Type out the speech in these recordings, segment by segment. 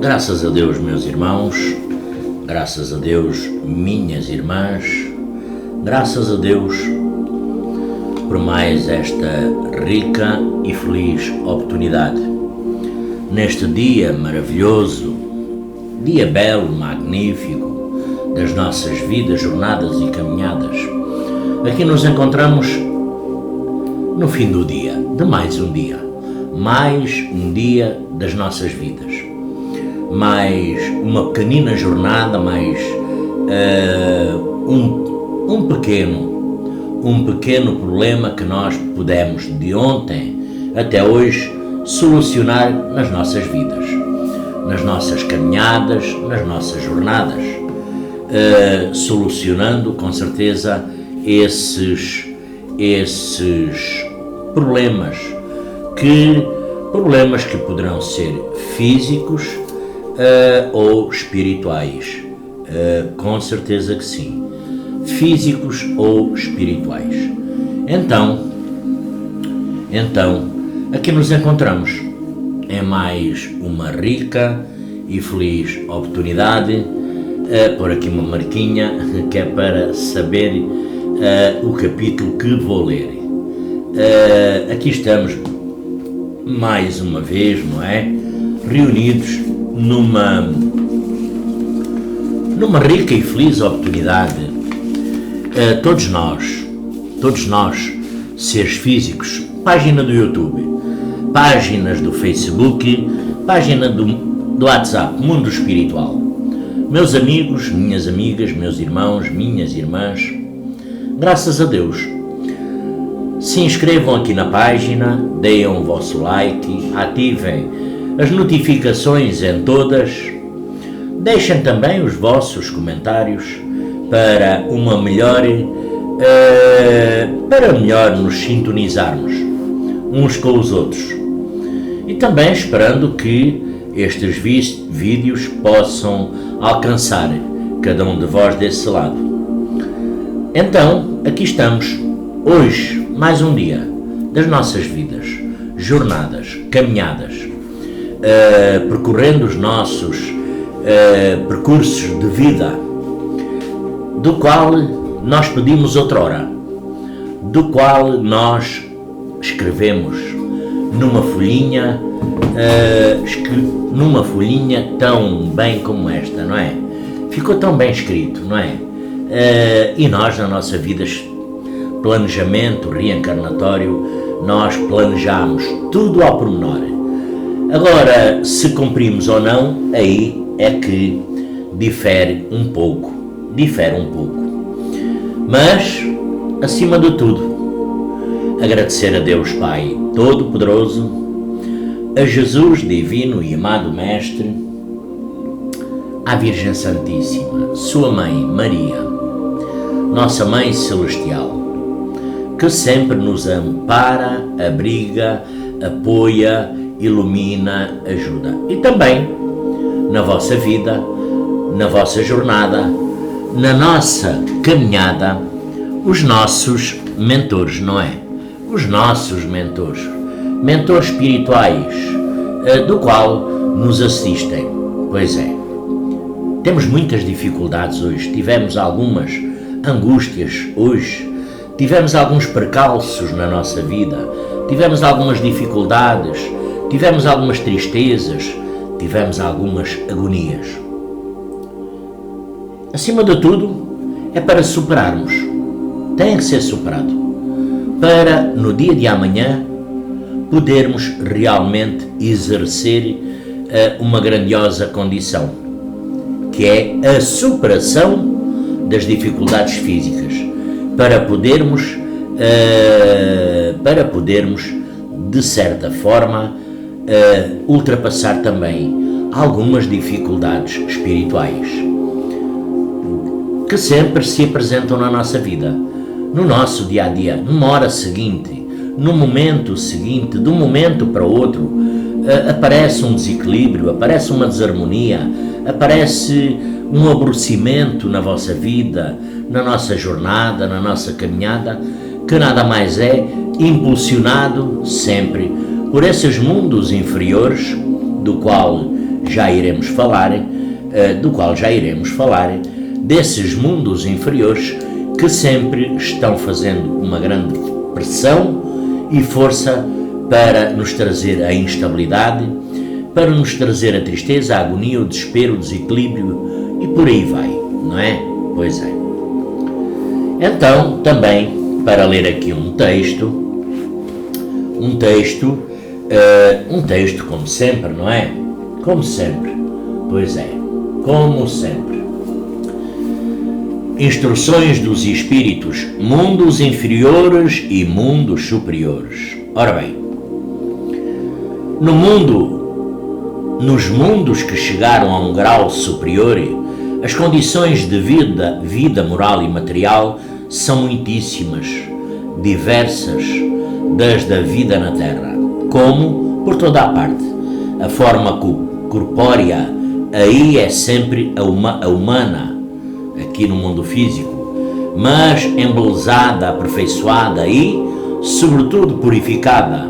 Graças a Deus, meus irmãos, graças a Deus, minhas irmãs, graças a Deus por mais esta rica e feliz oportunidade. Neste dia maravilhoso, dia belo, magnífico, das nossas vidas, jornadas e caminhadas, aqui nos encontramos no fim do dia, de mais um dia das nossas vidas. Mais uma pequenina jornada, mais um pequeno problema que nós pudemos de ontem até hoje solucionar nas nossas vidas, nas nossas caminhadas, nas nossas jornadas, solucionando com certeza esses problemas que poderão ser físicos ou espirituais, com certeza que sim, físicos ou espirituais. Então, aqui nos encontramos em mais uma rica e feliz oportunidade. Por aqui uma marquinha que é para saber o capítulo que vou ler. Aqui estamos mais uma vez, não é? Reunidos numa rica e feliz oportunidade, todos nós, seres físicos, página do YouTube, páginas do Facebook, página do WhatsApp, Mundo Espiritual, meus amigos, minhas amigas, meus irmãos, minhas irmãs, graças a Deus, se inscrevam aqui na página, deem o vosso like, ativem as notificações em todas, deixem também os vossos comentários para melhor nos sintonizarmos uns com os outros, e também esperando que estes vídeos possam alcançar cada um de vós desse lado. Então, aqui estamos, hoje, mais um dia das nossas vidas, jornadas, caminhadas, percorrendo os nossos percursos de vida, do qual nós pedimos outrora, do qual nós escrevemos numa folhinha tão bem como esta, não é? Ficou tão bem escrito, não é? E nós, na nossa vida, planejamento reencarnatório, nós planejamos tudo ao pormenor. Agora, se cumprimos ou não, aí é que difere um pouco. Mas, acima de tudo, agradecer a Deus Pai Todo-Poderoso, a Jesus Divino e Amado Mestre, à Virgem Santíssima, Sua Mãe Maria, Nossa Mãe Celestial, que sempre nos ampara, abriga, apoia, ilumina, ajuda. E também, na vossa vida, na vossa jornada, na nossa caminhada, os nossos mentores, não é? Os nossos mentores espirituais, do qual nos assistem. Pois é, temos muitas dificuldades hoje, tivemos algumas angústias hoje, tivemos alguns percalços na nossa vida, tivemos algumas dificuldades, tivemos algumas tristezas, tivemos algumas agonias. Acima de tudo, é para superarmos, tem que ser superado, para no dia de amanhã podermos realmente exercer uma grandiosa condição, que é a superação das dificuldades físicas, para podermos, de certa forma, ultrapassar também algumas dificuldades espirituais que sempre se apresentam na nossa vida, no nosso dia a dia, numa hora seguinte, no momento seguinte, de um momento para o outro, aparece um desequilíbrio, aparece uma desarmonia, aparece um aborrecimento na vossa vida, na nossa jornada, na nossa caminhada, que nada mais é impulsionado sempre por esses mundos inferiores, do qual já iremos falar, desses mundos inferiores que sempre estão fazendo uma grande pressão e força para nos trazer a instabilidade, para nos trazer a tristeza, a agonia, o desespero, o desequilíbrio e por aí vai, não é? Pois é. Então, também, para ler aqui um texto, como sempre, não é? Como sempre, pois é, como sempre. Instruções dos espíritos, mundos inferiores e mundos superiores. Ora bem, nos mundos que chegaram a um grau superior, as condições de vida moral e material são muitíssimas, diversas das da vida na Terra, como por toda a parte. A forma corpórea aí é sempre a humana, aqui no mundo físico, mas embelezada, aperfeiçoada e, sobretudo, purificada.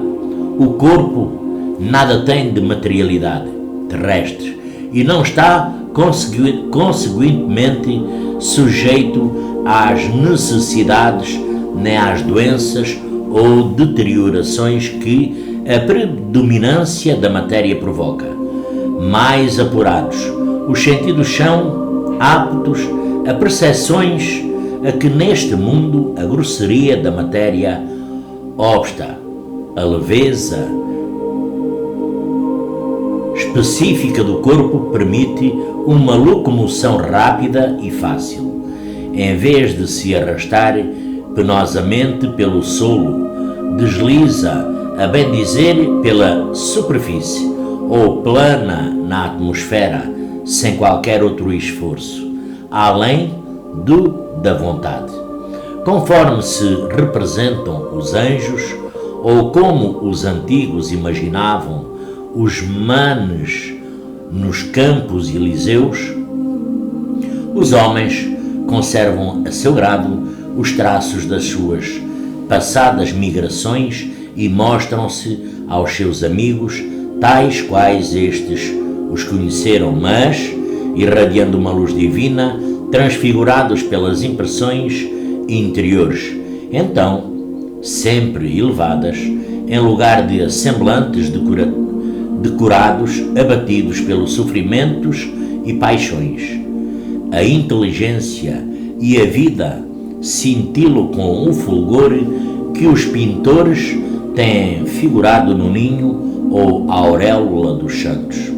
O corpo nada tem de materialidade terrestre e não está, consequentemente, sujeito às necessidades nem às doenças ou deteriorações que a predominância da matéria provoca. Mais apurados, os sentidos são aptos a percepções a que neste mundo a grosseria da matéria obsta, a leveza específica do corpo permite uma locomoção rápida e fácil, em vez de se arrastar penosamente pelo solo, desliza, a bem dizer, pela superfície, ou plana na atmosfera, sem qualquer outro esforço, além da vontade. Conforme se representam os anjos, ou como os antigos imaginavam os manes nos campos elíseos, os homens conservam a seu grado os traços das suas passadas migrações e mostram-se aos seus amigos tais quais estes os conheceram, mas, irradiando uma luz divina, transfigurados pelas impressões interiores, então, sempre elevadas, em lugar de semblantes decorados, abatidos pelos sofrimentos e paixões. A inteligência e a vida cintilam com um fulgor que os pintores têm figurado no ninho ou auréola dos santos.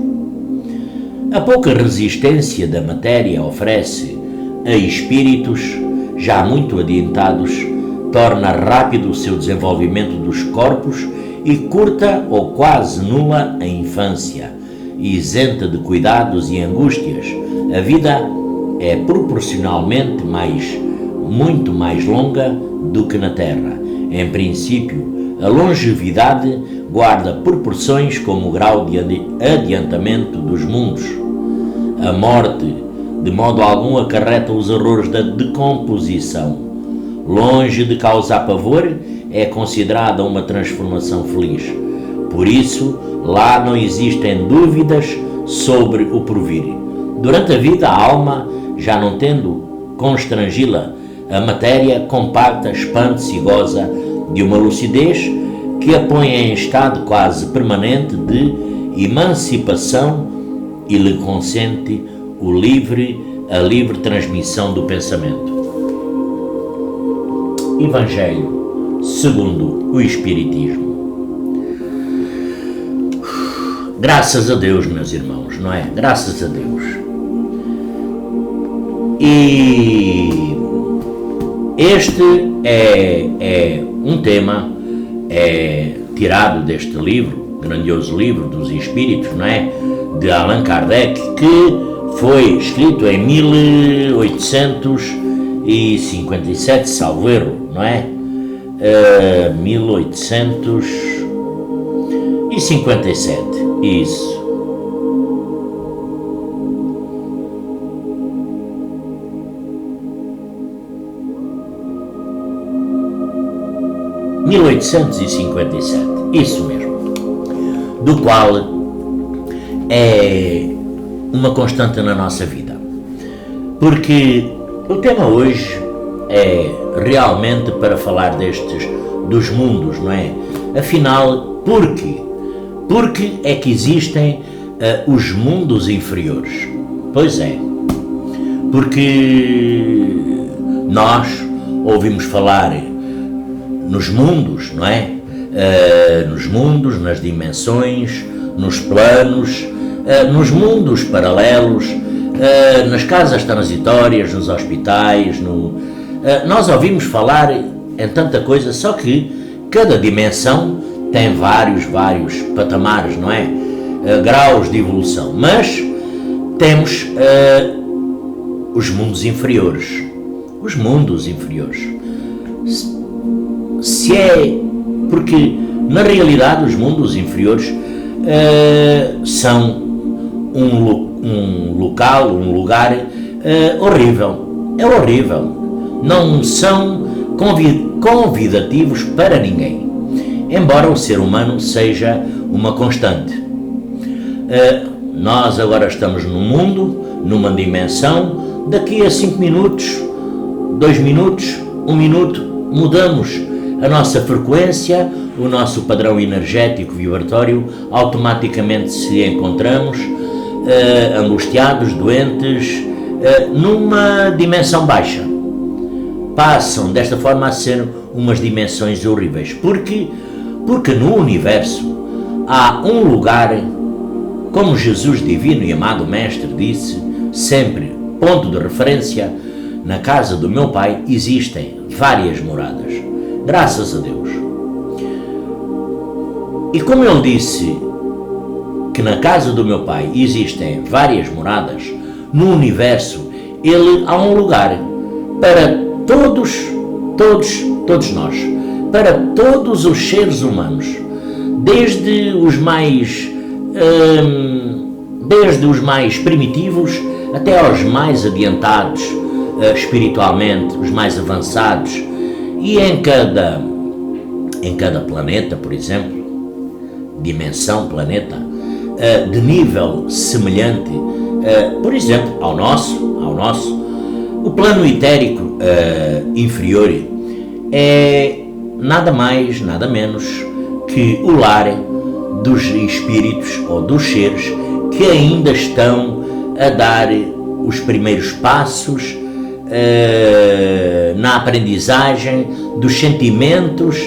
A pouca resistência da matéria oferece a espíritos já muito adiantados, torna rápido o seu desenvolvimento dos corpos e curta ou quase nula a infância, isenta de cuidados e angústias. A vida é proporcionalmente muito mais longa do que na Terra. Em princípio, a longevidade guarda proporções como o grau de adiantamento dos mundos. A morte, de modo algum, acarreta os horrores da decomposição. Longe de causar pavor, é considerada uma transformação feliz. Por isso, lá não existem dúvidas sobre o porvir. Durante a vida, a alma, já não tendo constrangi-la, a matéria compacta, expande-se e goza de uma lucidez que a põe em estado quase permanente de emancipação e lhe consente a livre transmissão do pensamento. Evangelho segundo o Espiritismo. Graças a Deus, meus irmãos, não é? Graças a Deus. E este é um tema tirado deste livro, grandioso livro dos Espíritos, não é? De Allan Kardec, que foi escrito em 1857, salvo erro, não é? 1857, isso. (1857), isso mesmo, do qual é uma constante na nossa vida. Porque o tema hoje é realmente para falar dos mundos, não é? Afinal, porquê? Porque é que existem os mundos inferiores? Pois é, porque nós ouvimos falar nos mundos, não é? Nos mundos, nas dimensões, nos planos, nos mundos paralelos, nas casas transitórias, nos hospitais, nós ouvimos falar em tanta coisa, só que cada dimensão tem vários patamares, não é? Graus de evolução, mas temos os mundos inferiores. Os mundos inferiores. Se é porque, na realidade, os mundos inferiores são um lugar horrível. É horrível. Não são convidativos para ninguém. Embora o ser humano seja uma constante. Nós agora estamos num mundo, numa dimensão, daqui a 5 minutos, 2 minutos, 1 minuto, mudamos a nossa frequência, o nosso padrão energético vibratório, automaticamente se encontramos angustiados, doentes, numa dimensão baixa. Passam desta forma a ser umas dimensões horríveis. Porque no universo há um lugar, como Jesus divino e amado Mestre disse, sempre, ponto de referência, na casa do meu Pai existem várias moradas, graças a Deus. E como ele disse que na casa do meu Pai existem várias moradas, no universo há um lugar para todos nós, para todos os seres humanos, desde os mais primitivos até aos mais adiantados espiritualmente, os mais avançados, e em cada planeta, por exemplo, dimensão, planeta, de nível semelhante, por exemplo, ao nosso, o plano etérico inferior é nada mais, nada menos que o lar dos espíritos ou dos seres que ainda estão a dar os primeiros passos na aprendizagem dos sentimentos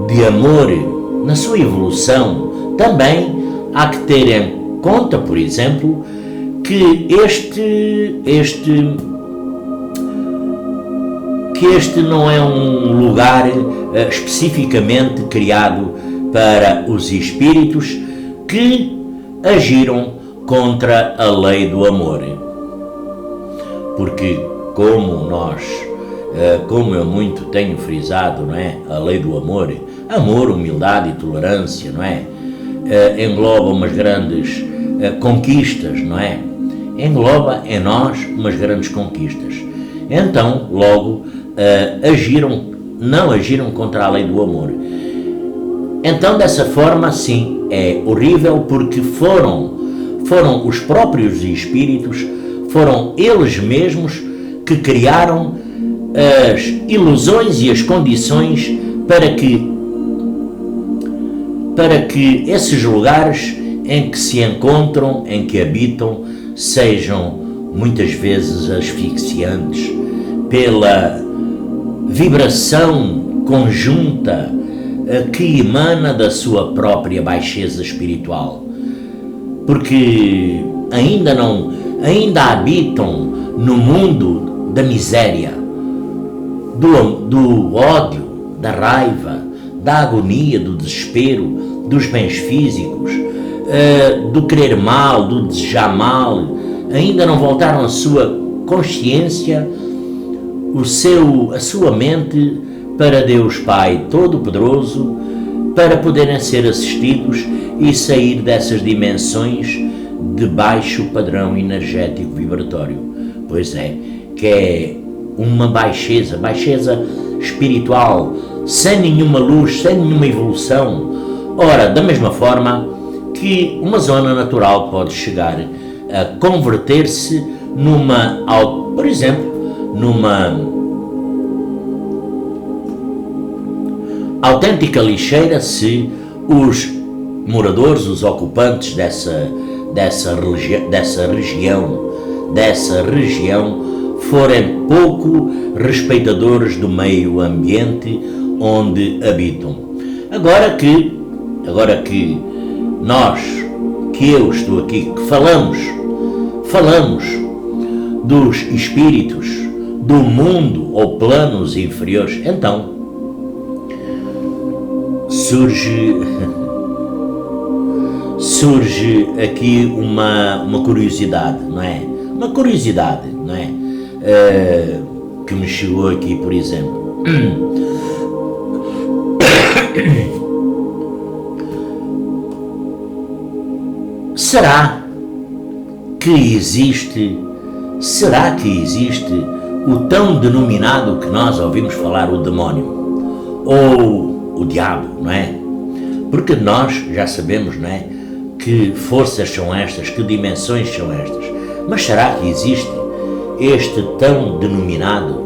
de amor na sua evolução. Também há que ter em conta, por exemplo, que este não é um lugar especificamente criado para os espíritos que agiram contra a lei do amor. Porque como eu muito tenho frisado, não é? A lei do amor, humildade e tolerância, não é? Engloba umas grandes conquistas, não é? Engloba em nós umas grandes conquistas. Então, logo, não agiram contra a lei do amor. Então, dessa forma, sim, é horrível, porque foram os próprios espíritos, foram eles mesmos que criaram as ilusões e as condições para que esses lugares em que se encontram, em que habitam, sejam muitas vezes asfixiantes pela vibração conjunta que emana da sua própria baixeza espiritual, porque ainda habitam no mundo da miséria, do ódio, da raiva, da agonia, do desespero, dos bens físicos, do querer mal, do desejar mal. Ainda não voltaram a sua consciência, a sua mente para Deus Pai Todo-Poderoso, para poderem ser assistidos e sair dessas dimensões de baixo padrão energético vibratório. Pois é, que é uma baixeza espiritual, sem nenhuma luz, sem nenhuma evolução. Ora, da mesma forma que uma zona natural pode chegar a converter-se por exemplo, numa autêntica lixeira se os moradores, os ocupantes dessa região forem pouco respeitadores do meio ambiente onde habitam. Agora que eu estou aqui, que falamos dos espíritos, do mundo ou planos inferiores, então surge aqui uma curiosidade, não é? Uma curiosidade, não é? Que me chegou aqui, por exemplo. Será que existe o tão denominado que nós ouvimos falar, o demónio ou o diabo, não é? Porque nós já sabemos, não é, que forças são estas, que dimensões são estas, mas será que existe este tão denominado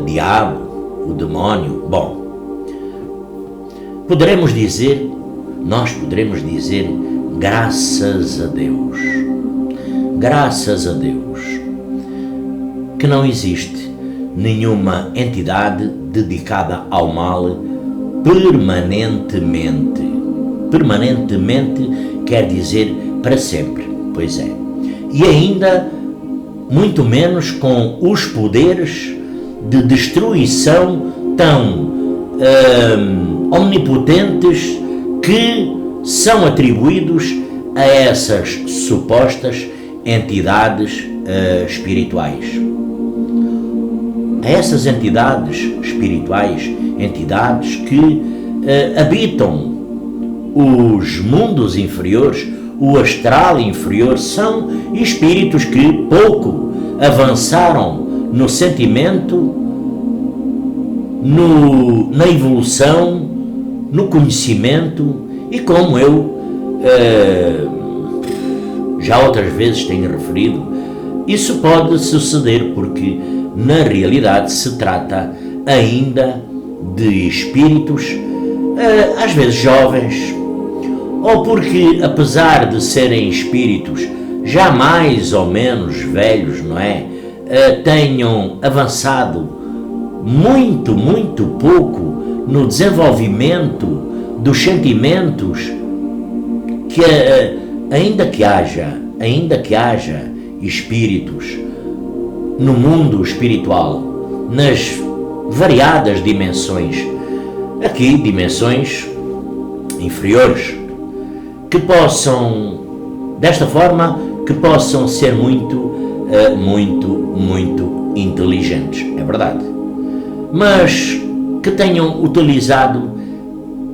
diabo, o demónio? Bom, nós poderemos dizer graças a Deus, que não existe nenhuma entidade dedicada ao mal permanentemente quer dizer para sempre, pois é, e ainda muito menos com os poderes de destruição tão omnipotentes que são atribuídos a essas supostas entidades espirituais. A essas entidades espirituais, entidades que habitam os mundos inferiores, o astral inferior, são espíritos que pouco avançaram no sentimento, na evolução, no conhecimento, e como eu já outras vezes tenho referido, isso pode suceder porque na realidade se trata ainda de espíritos às vezes jovens, ou porque apesar de serem espíritos já mais ou menos velhos, não é, tenham avançado muito pouco no desenvolvimento dos sentimentos, que ainda que haja espíritos no mundo espiritual, nas variadas dimensões, aqui dimensões inferiores, que possam, desta forma, que possam ser muito inteligentes, é verdade, mas que tenham utilizado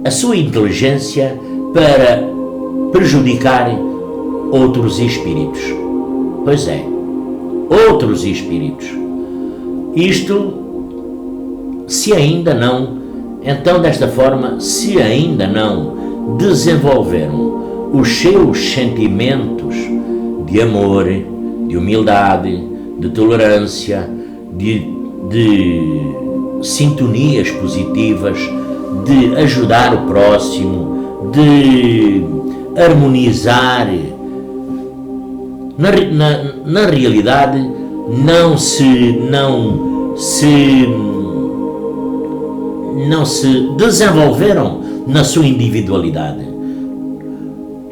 a sua inteligência para prejudicar outros espíritos. Pois é, outros espíritos. Isto, se ainda não, então desta forma, se ainda não desenvolveram os seus sentimentos de amor, de humildade, de tolerância, de sintonias positivas, de ajudar o próximo, de harmonizar, na realidade não se desenvolveram na sua individualidade,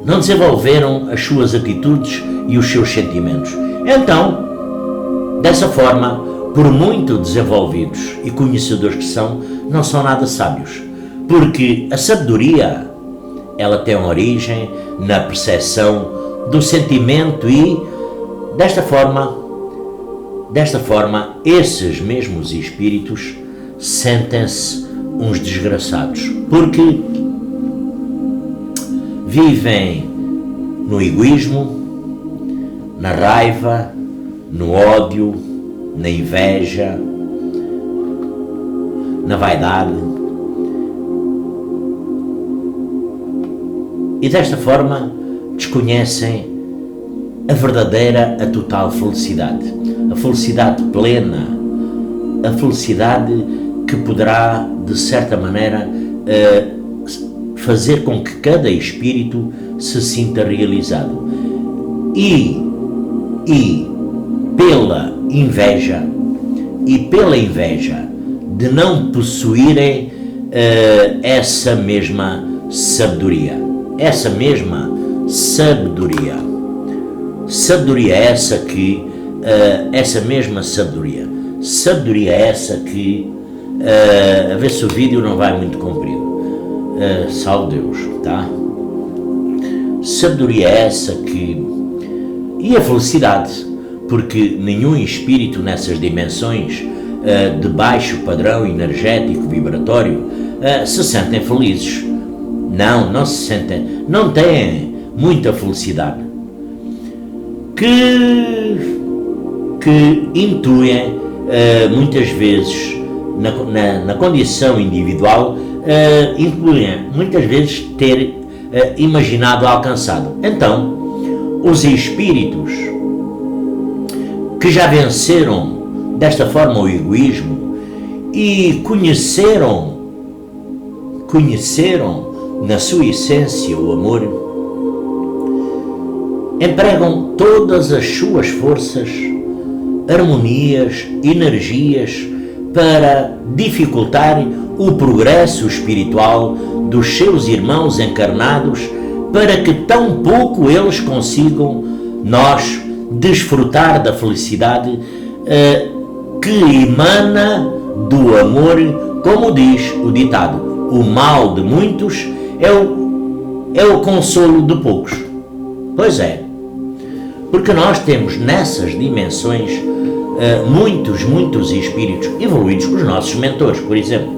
não desenvolveram as suas atitudes e os seus sentimentos. Então, dessa forma, por muito desenvolvidos e conhecedores que são, não são nada sábios, porque a sabedoria, ela tem origem na percepção do sentimento e, desta forma, esses mesmos espíritos sentem-se uns desgraçados, porque vivem no egoísmo, na raiva, no ódio, na inveja, na vaidade. E desta forma desconhecem a verdadeira, a total felicidade. A felicidade plena, a felicidade que poderá, de certa maneira, fazer com que cada espírito se sinta realizado. E pela inveja de não possuírem essa mesma sabedoria. Sabedoria essa que, sabedoria essa que, a ver se o vídeo não vai muito comprido, salve Deus, tá? Sabedoria essa que, e a felicidade, porque nenhum espírito nessas dimensões de baixo padrão energético, vibratório, se sentem felizes. Não se sentem, não têm muita felicidade. Que intuem muitas vezes na condição individual, intuem muitas vezes ter imaginado alcançado. Então, os espíritos que já venceram desta forma o egoísmo e conheceram na sua essência o amor, empregam todas as suas forças, harmonias, energias para dificultar o progresso espiritual dos seus irmãos encarnados, para que tão pouco eles consigam nós desfrutar da felicidade que emana do amor, como diz o ditado: o mal de muitos é o consolo de poucos. Pois é, porque nós temos nessas dimensões muitos espíritos evoluídos, os nossos mentores, por exemplo,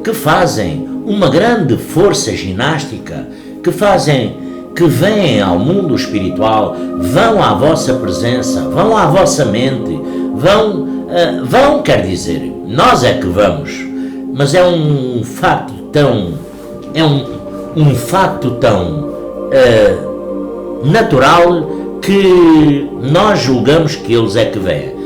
que fazem uma grande força ginástica, que vêm ao mundo espiritual, vão à vossa presença, vão à vossa mente, vão, quer dizer, nós é que vamos, mas é um facto tão natural que nós julgamos que eles é que vêm,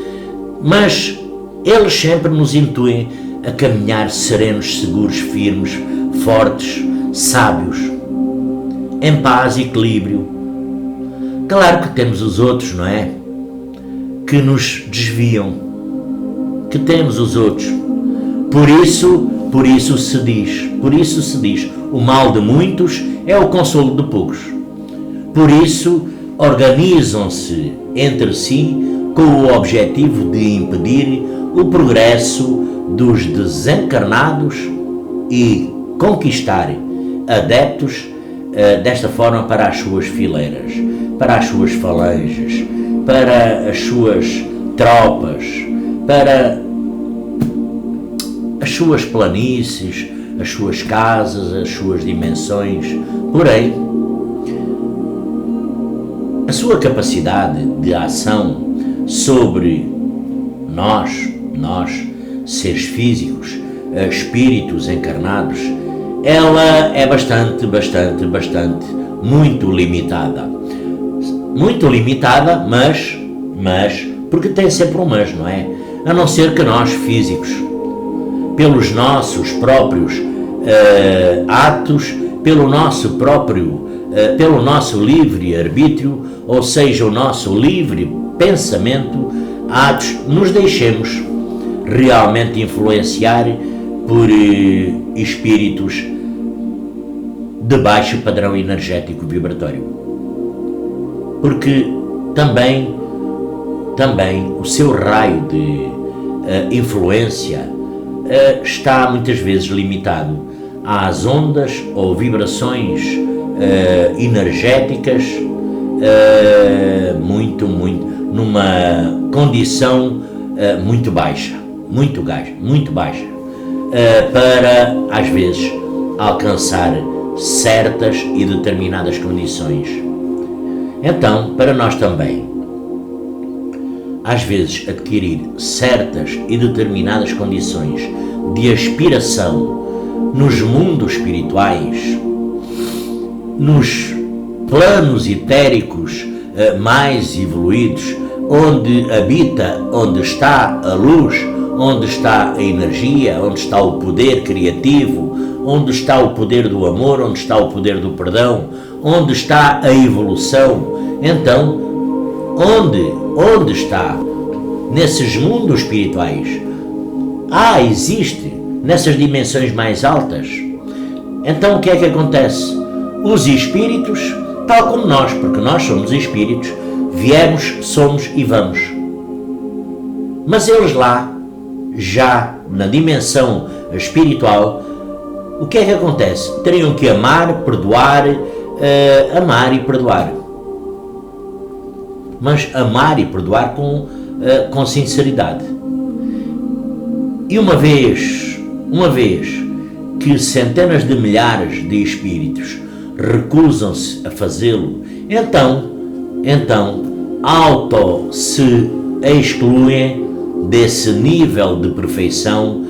mas eles sempre nos intuem a caminhar serenos, seguros, firmes, fortes, sábios, em paz e equilíbrio. Claro que temos os outros, não é? Que nos desviam, que temos os outros. Por isso se diz, o mal de muitos é o consolo de poucos. Por isso organizam-se entre si com o objetivo de impedir o progresso dos desencarnados e conquistar adeptos desta forma para as suas fileiras, para as suas falanges, para as suas tropas, para as suas planícies, as suas casas, as suas dimensões. Porém, a sua capacidade de ação sobre nós, seres físicos, espíritos encarnados, ela é bastante, muito limitada. Muito limitada, mas, porque tem sempre um mas, não é? A não ser que nós, físicos, pelos nossos próprios atos, pelo nosso livre arbítrio, ou seja, o nosso livre pensamento, atos, nos deixemos realmente influenciar por espíritos de baixo padrão energético vibratório. Porque também o seu raio de influência está muitas vezes limitado às ondas ou vibrações energéticas numa condição muito baixa, para às vezes alcançar certas e determinadas condições. Então, para nós também, às vezes, adquirir certas e determinadas condições de aspiração nos mundos espirituais nos planos etéricos mais evoluídos, onde habita, onde está a luz, onde está a energia, onde está o poder criativo, onde está o poder do amor, onde está o poder do perdão, onde está a evolução. Então, onde está? Nesses mundos espirituais. Existe nessas dimensões mais altas. Então o que é que acontece? Os espíritos, tal como nós, porque nós somos espíritos, viemos, somos e vamos. Mas eles lá, já na dimensão espiritual, o que é que acontece? Teriam que amar, perdoar, amar e perdoar. Mas amar e perdoar com sinceridade. E uma vez que centenas de milhares de espíritos recusam-se a fazê-lo, então auto-se excluem desse nível de perfeição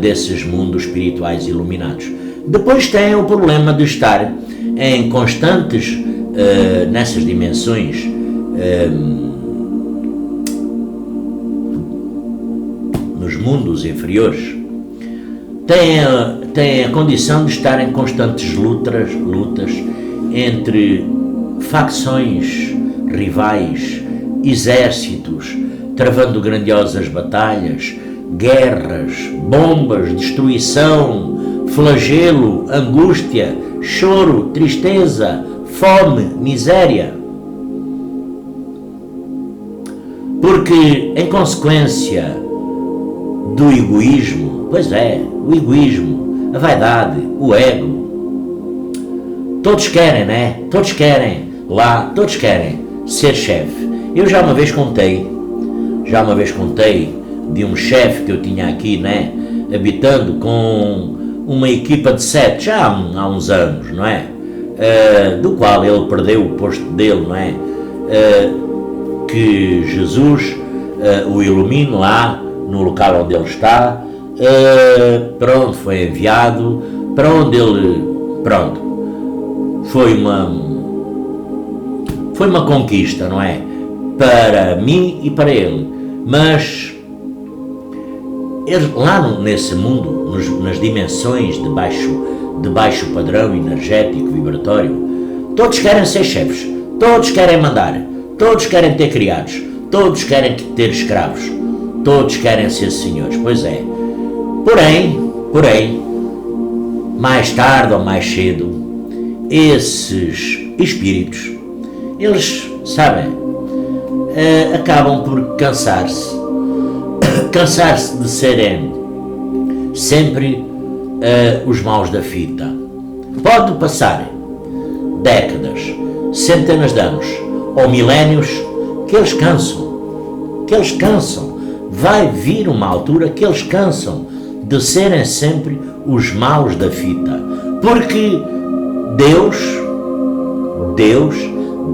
desses mundos espirituais iluminados. Depois tem o problema de estar em constantes, nessas dimensões, nos mundos inferiores, tem a condição de estar em constantes lutas entre facções rivais, exércitos, travando grandiosas batalhas, guerras, bombas, destruição, flagelo, angústia, choro, tristeza, fome, miséria. Porque, em consequência do egoísmo, o egoísmo, a vaidade, o ego, todos querem, né? Todos querem ser chefe. Eu já uma vez contei de um chefe que eu tinha aqui, né? Habitando com uma equipa de 7, já há uns anos, não é? Do qual ele perdeu o posto dele, não é? Que Jesus o ilumine lá no local onde ele está, para onde foi enviado, para onde ele, foi uma conquista, não é? Para mim e para ele. Mas lá nesse mundo, nas dimensões de baixo padrão energético, vibratório, todos querem ser chefes, todos querem mandar, todos querem ter criados, todos querem ter escravos, todos querem ser senhores. Pois é. Porém, mais tarde ou mais cedo, esses espíritos, eles, sabem, acabam por cansar-se de serem sempre os maus da fita. Pode passar décadas, centenas de anos ou milénios que eles cansam. Vai vir uma altura que eles cansam de serem sempre os maus da fita, porque Deus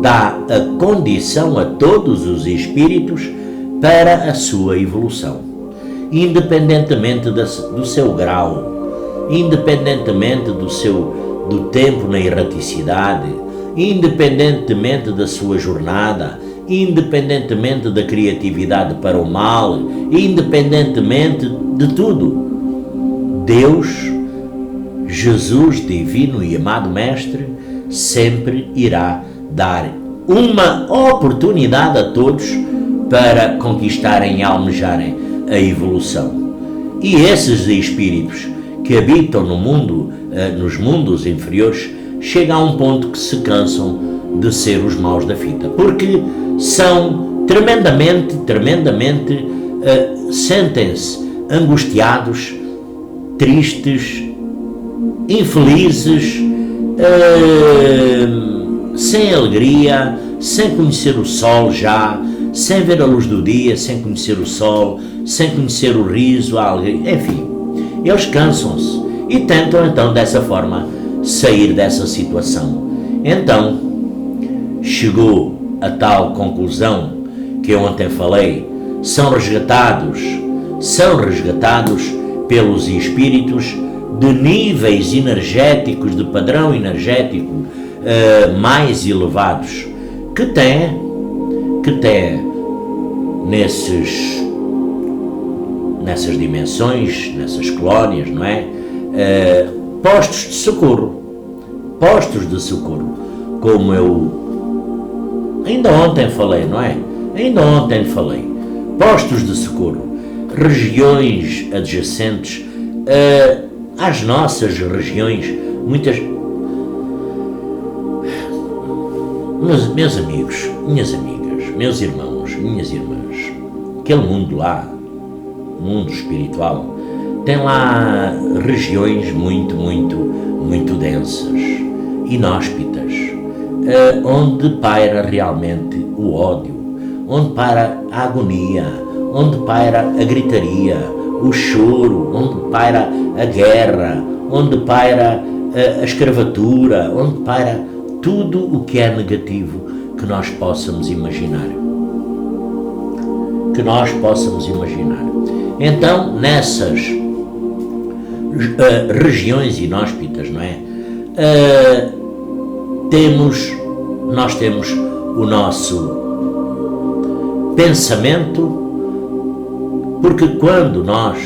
dá a condição a todos os espíritos para a sua evolução, independentemente do seu grau, independentemente do tempo na erraticidade, independentemente da sua jornada, independentemente da criatividade para o mal, independentemente de tudo. Deus, Jesus divino e amado Mestre, sempre irá dar uma oportunidade a todos para conquistarem e almejarem a evolução. E esses espíritos que habitam no mundo, nos mundos inferiores, chegam a um ponto que se cansam de ser os maus da fita, porque são tremendamente, sentem-se angustiados, tristes, infelizes, sem alegria, sem conhecer o sol já, sem ver a luz do dia, sem conhecer o sol, sem conhecer o riso, a alegria, enfim, eles cansam-se e tentam então dessa forma sair dessa situação. Então chegou a tal conclusão que eu ontem falei, são resgatados pelos espíritos de níveis energéticos, de padrão energético mais elevados que têm nessas dimensões, nessas colónias, não é? Postos de socorro, como eu ainda ontem falei, não é? Postos de socorro, regiões adjacentes às nossas regiões, muitas. Meus amigos, minhas amigas, meus irmãos, minhas irmãs, aquele mundo lá, mundo espiritual, tem lá regiões muito densas, inóspitas, onde paira realmente o ódio, onde paira a agonia, onde paira a gritaria, o choro, onde paira a guerra, onde paira a escravatura, onde paira tudo o que é negativo que nós possamos imaginar. Então, nessas regiões inóspitas, não é? Nós temos o nosso pensamento, porque quando nós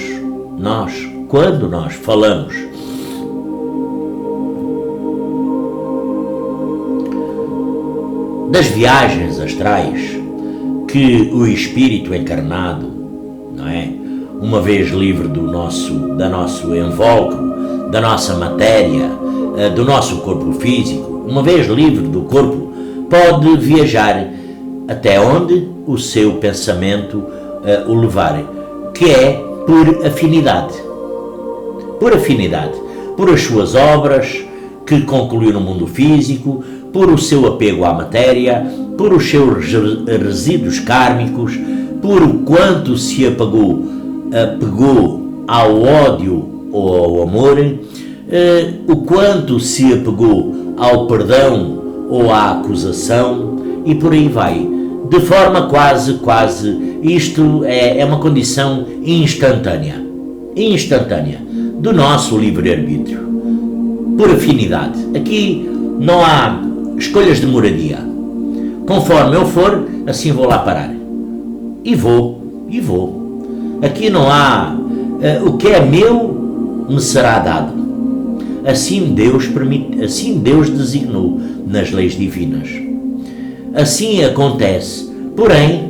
falamos das viagens astrais que o espírito encarnado, não é? Uma vez livre do nosso invólucro, da nossa matéria, do nosso corpo físico, uma vez livre do corpo, pode viajar até onde o seu pensamento o levar, que é por afinidade, por as suas obras que concluiu no mundo físico, por o seu apego à matéria, por os seus resíduos kármicos, por o quanto se apegou ao ódio ou ao amor, o quanto se apegou ao perdão ou à acusação, e por aí vai, de forma quase, isto é uma condição instantânea do nosso livre-arbítrio, por afinidade. Aqui não há escolhas de moradia. Conforme eu for, assim vou lá parar. E vou. Aqui não há o que é meu me será dado. Assim Deus designou nas leis divinas. Assim acontece, porém,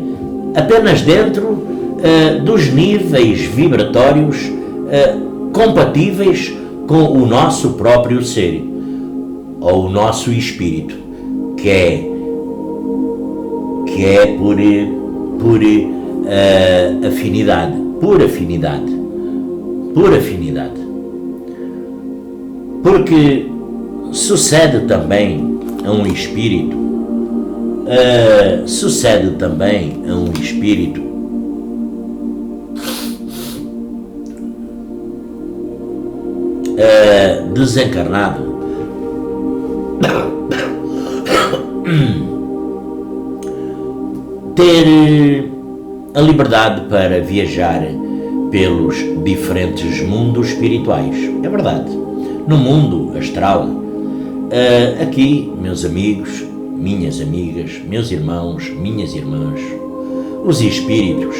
apenas dentro dos níveis vibratórios compatíveis com o nosso próprio ser, ou o nosso espírito, que é por afinidade, porque sucede também a um espírito, desencarnado ter a liberdade para viajar pelos diferentes mundos espirituais. É verdade. No mundo astral, aqui, meus amigos, minhas amigas, meus irmãos, minhas irmãs, os espíritos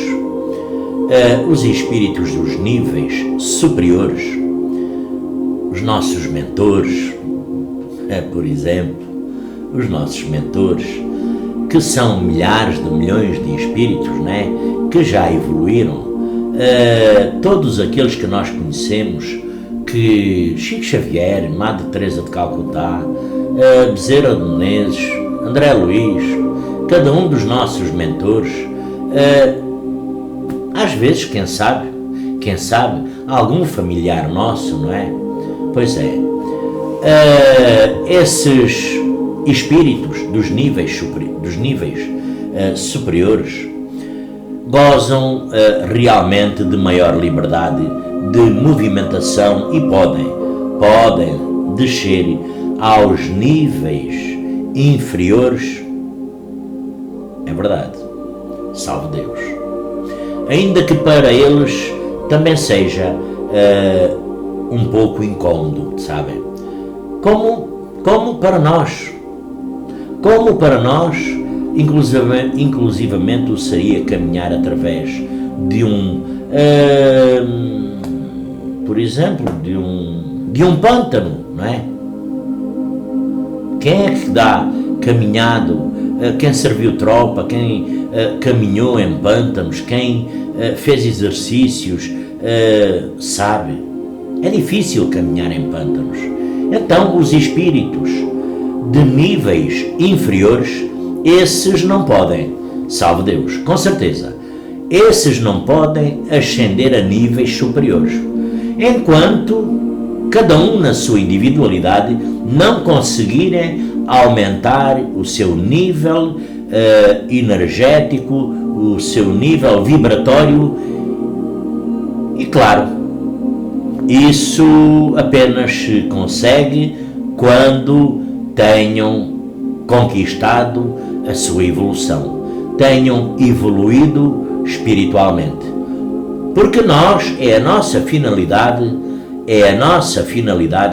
dos níveis superiores, os nossos mentores, por exemplo, os nossos mentores, que são milhares de milhões de espíritos, né, que já evoluíram, todos aqueles que nós conhecemos, que Chico Xavier, Madre Teresa de Calcutá, Bezerra de Menezes, André Luiz, cada um dos nossos mentores, às vezes, quem sabe, algum familiar nosso, não é? Pois é, esses espíritos dos níveis superiores gozam realmente de maior liberdade de movimentação e podem descer aos níveis inferiores. É verdade, salve Deus, ainda que para eles também seja um pouco incômodo, sabem? Como para nós, como para nós, inclusivamente, o seria caminhar através de por exemplo, de um pântano, não é? Quem é que dá caminhado, quem serviu tropa, quem caminhou em pântanos, quem fez exercícios, sabe? É difícil caminhar em pântanos. Então, os espíritos de níveis inferiores, esses não podem, salve Deus, com certeza, esses não podem ascender a níveis superiores, enquanto cada um na sua individualidade não conseguirem aumentar o seu nível energético, o seu nível vibratório. E claro, isso apenas se consegue quando tenham conquistado a sua evolução, tenham evoluído espiritualmente. Porque nós, é a nossa finalidade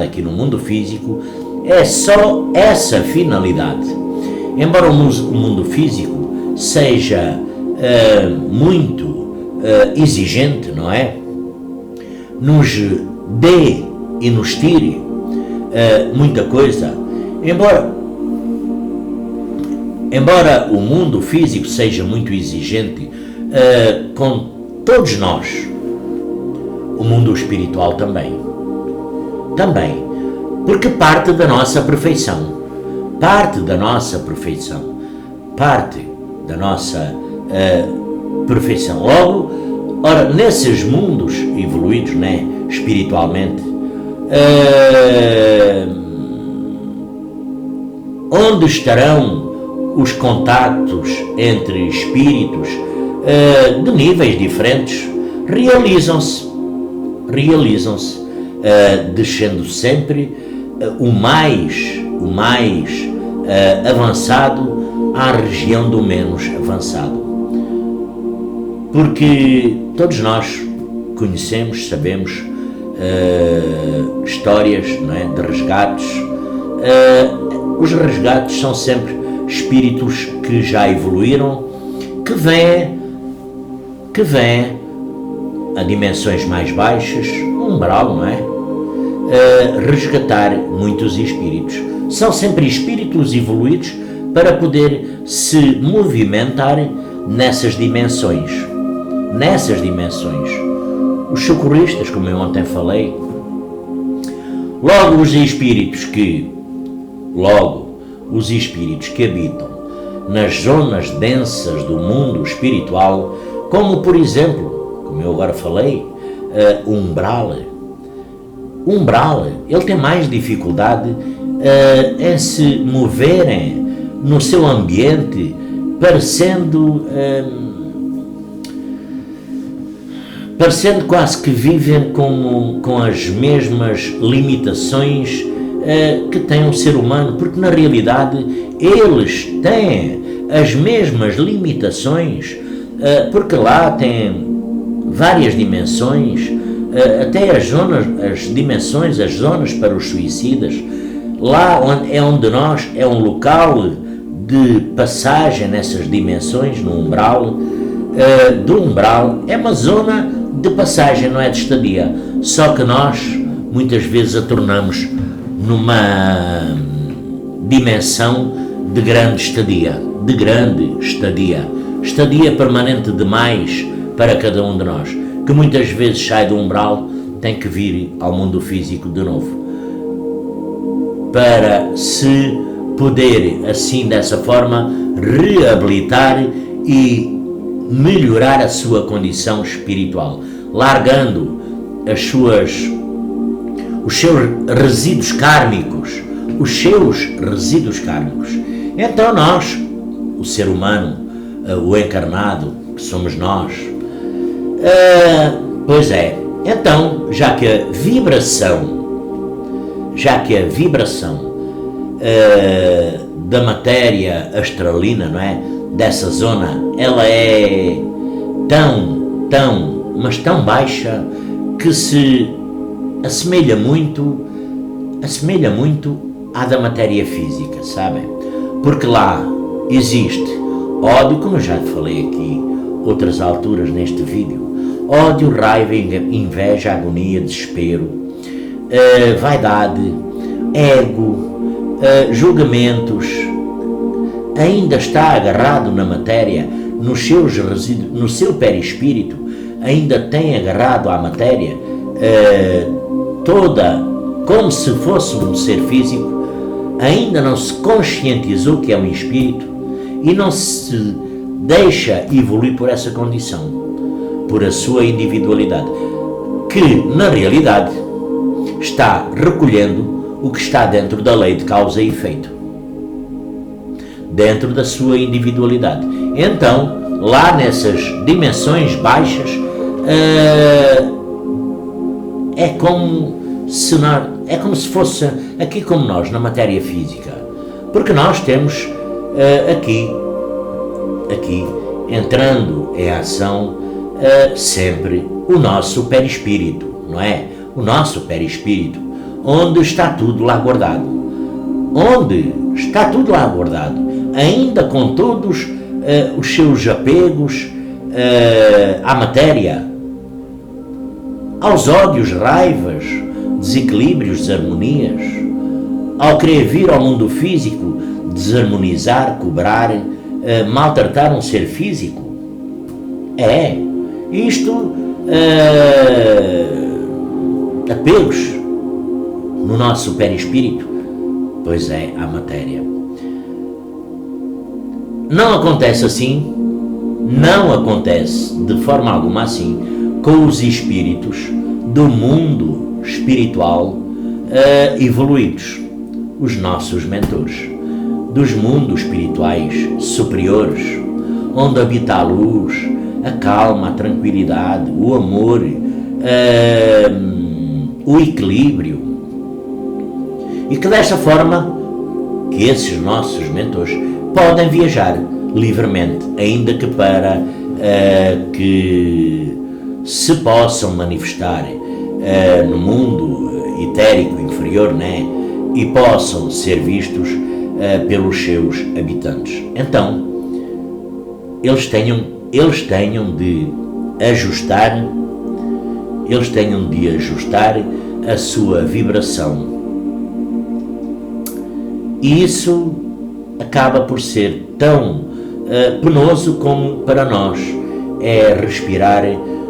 aqui no mundo físico, é só essa finalidade. Embora o mundo físico seja muito exigente, não é? Nos dê e nos tire muita coisa, embora o mundo físico seja muito exigente com todos nós, o mundo espiritual também, porque parte da nossa perfeição, Logo, ora, nesses mundos evoluídos, né, espiritualmente, onde estarão os contactos entre espíritos de níveis diferentes, realizam-se, descendo sempre o mais avançado à região do menos avançado. Porque todos nós conhecemos, sabemos histórias, não é, de resgates. Os resgates são sempre espíritos que já evoluíram, que vêm a dimensões mais baixas, umbral, não é? Resgatar muitos espíritos. São sempre espíritos evoluídos para poder se movimentar nessas dimensões. Os socorristas, como eu ontem falei, logo os espíritos que habitam nas zonas densas do mundo espiritual, como por exemplo, como eu agora falei, o umbral, ele tem mais dificuldade em se moverem no seu ambiente, parecendo quase que vivem com as mesmas limitações que tem um ser humano, porque na realidade eles têm as mesmas limitações, porque lá tem várias dimensões, até as zonas para os suicidas. Lá onde nós é um local de passagem nessas dimensões, no umbral, do umbral é uma zona de passagem, não é de estadia, só que nós muitas vezes a tornamos numa dimensão de grande estadia permanente demais para cada um de nós, que muitas vezes sai do umbral, tem que vir ao mundo físico de novo, para se poder, assim, dessa forma, reabilitar e melhorar a sua condição espiritual, largando os seus resíduos kármicos. Então nós, o ser humano, o encarnado, que somos nós, pois é, então, já que a vibração da matéria astralina, não é, dessa zona, ela é mas tão baixa que se assemelha muito à da matéria física, sabem? porque lá existe ódio, como eu já te falei aqui outras alturas neste vídeo, ódio, raiva, inveja, agonia, desespero, vaidade, ego, julgamentos. Ainda está agarrado na matéria, nos seus resíduos, no seu perispírito, ainda tem agarrado à matéria toda, como se fosse um ser físico, ainda não se conscientizou que é um espírito e não se deixa evoluir por essa condição, por a sua individualidade, que na realidade está recolhendo o que está dentro da lei de causa e efeito, dentro da sua individualidade. Então, lá nessas dimensões baixas, é como se fosse aqui como nós, na matéria física, porque nós temos aqui, entrando em ação, sempre o nosso perispírito, não é? O nosso perispírito, onde está tudo lá guardado. Onde está tudo lá guardado, ainda com todos os seus apegos à matéria, aos ódios, raivas, desequilíbrios, desarmonias, ao querer vir ao mundo físico, desarmonizar, cobrar, maltratar um ser físico. Isto, apegos no nosso perispírito, pois é, à matéria. Não acontece assim, não acontece de forma alguma assim com os espíritos do mundo espiritual evoluídos, os nossos mentores, dos mundos espirituais superiores, onde habita a luz, a calma, a tranquilidade, o amor, o equilíbrio, e que desta forma que esses nossos mentores podem viajar livremente, ainda que para que se possam manifestar no mundo etérico inferior, né? E possam ser vistos pelos seus habitantes. Então, eles tenham de ajustar a sua vibração. E isso acaba por ser tão penoso como para nós é respirar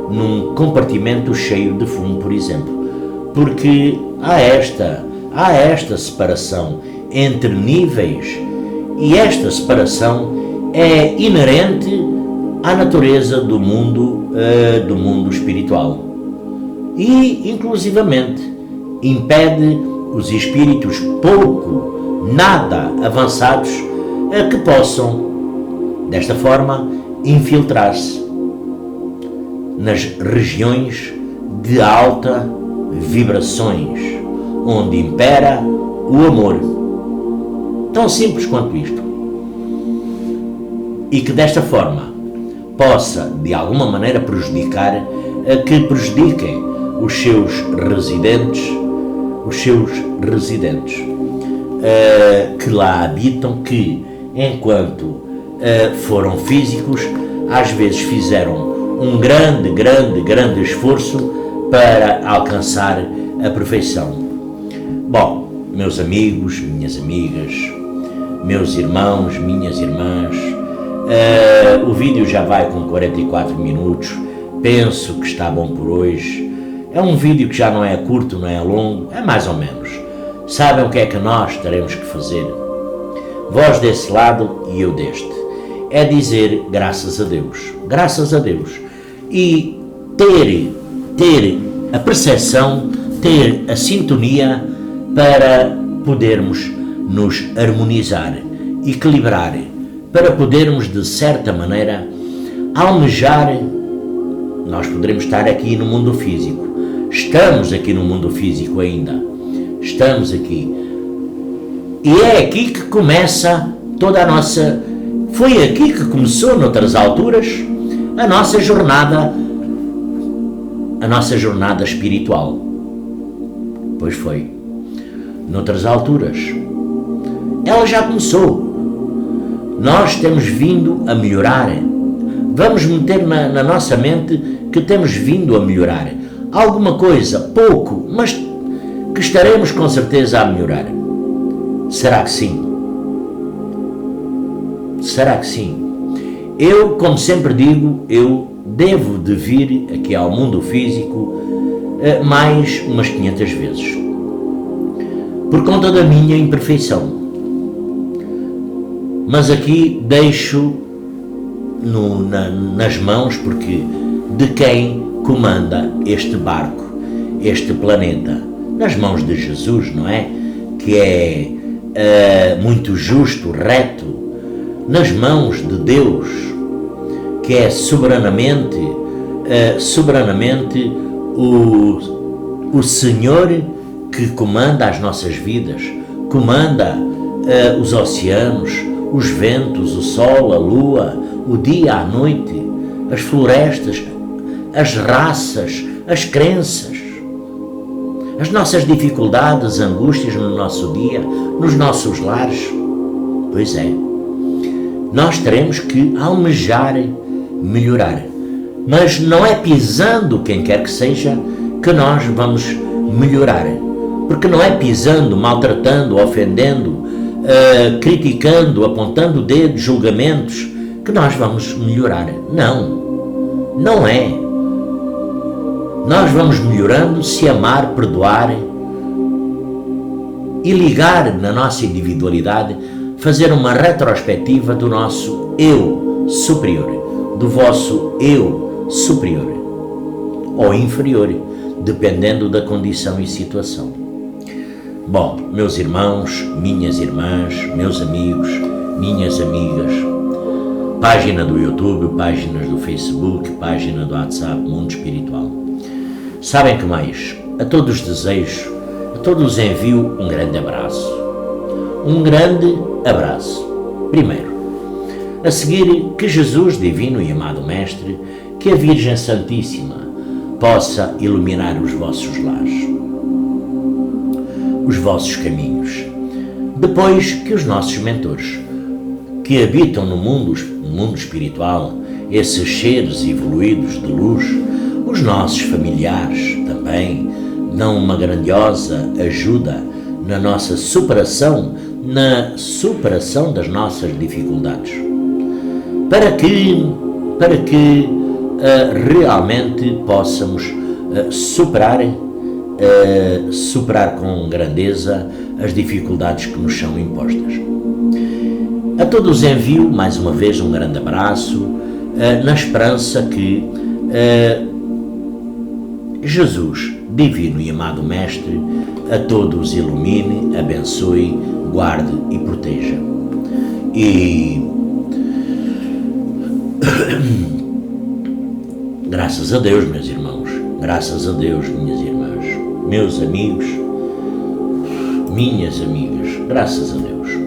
num compartimento cheio de fumo, por exemplo, porque há esta separação entre níveis, e esta separação é inerente à natureza do mundo espiritual, e inclusivamente impede os espíritos nada avançados que possam desta forma infiltrar-se nas regiões de alta vibrações, onde impera o amor, tão simples quanto isto, e que desta forma possa de alguma maneira prejudiquem os seus residentes, que lá habitam, que enquanto foram físicos, às vezes fizeram um grande esforço para alcançar a perfeição. Bom, meus amigos, minhas amigas, meus irmãos, minhas irmãs, o vídeo já vai com 44 minutos, penso que está bom por hoje. É um vídeo que já não é curto, não é longo, é mais ou menos. Sabem o que é que nós teremos que fazer? Vós desse lado e eu deste. É dizer graças a Deus, e ter a percepção, ter a sintonia para podermos nos harmonizar, equilibrar, para podermos de certa maneira almejar. Nós poderemos estar aqui no mundo físico, estamos aqui no mundo físico ainda, estamos aqui, e é aqui que começa toda a nossa, foi aqui que começou noutras alturas a nossa jornada espiritual. Pois foi, noutras alturas ela já começou, nós temos vindo a melhorar. Vamos meter na nossa mente que temos vindo a melhorar. Alguma coisa, pouco, mas que estaremos com certeza a melhorar. Será que sim? Será que sim? Eu, como sempre digo, eu devo de vir aqui ao mundo físico mais umas 500 vezes. Por conta da minha imperfeição. Mas aqui deixo nas mãos, porque de quem comanda este barco, este planeta, nas mãos de Jesus, não é? Que é muito justo, reto, nas mãos de Deus, que é soberanamente o Senhor que comanda as nossas vidas, comanda os oceanos, os ventos, o sol, a lua, o dia, a noite, as florestas, as raças, as crenças, as nossas dificuldades, angústias no nosso dia, nos nossos lares. Pois é, nós teremos que almejar melhorar, mas não é pisando quem quer que seja que nós vamos melhorar, porque não é pisando, maltratando, ofendendo, criticando, apontando dedos, julgamentos, que nós vamos melhorar. Não, não é. Nós vamos melhorando se amar, perdoar e ligar na nossa individualidade, fazer uma retrospectiva do nosso eu superior, do vosso eu superior ou inferior, dependendo da condição e situação. Bom, meus irmãos, minhas irmãs, meus amigos, minhas amigas, página do YouTube, páginas do Facebook, página do WhatsApp, Mundo Espiritual. Sabem que mais? A todos desejo, a todos envio um grande abraço. Um grande abraço. Primeiro, a seguir, que Jesus, divino e amado Mestre, que a Virgem Santíssima possa iluminar os vossos lares, os vossos caminhos. Depois, que os nossos mentores, que habitam no mundo espiritual, esses seres evoluídos de luz, os nossos familiares também, dão uma grandiosa ajuda na nossa superação, na superação das nossas dificuldades, para que realmente possamos superar com grandeza as dificuldades que nos são impostas. A todos envio mais uma vez um grande abraço, na esperança que Jesus, divino e amado Mestre, a todos ilumine, abençoe, guarde e proteja. E graças a Deus, meus irmãos, graças a Deus, minhas irmãs, meus amigos, minhas amigas, graças a Deus.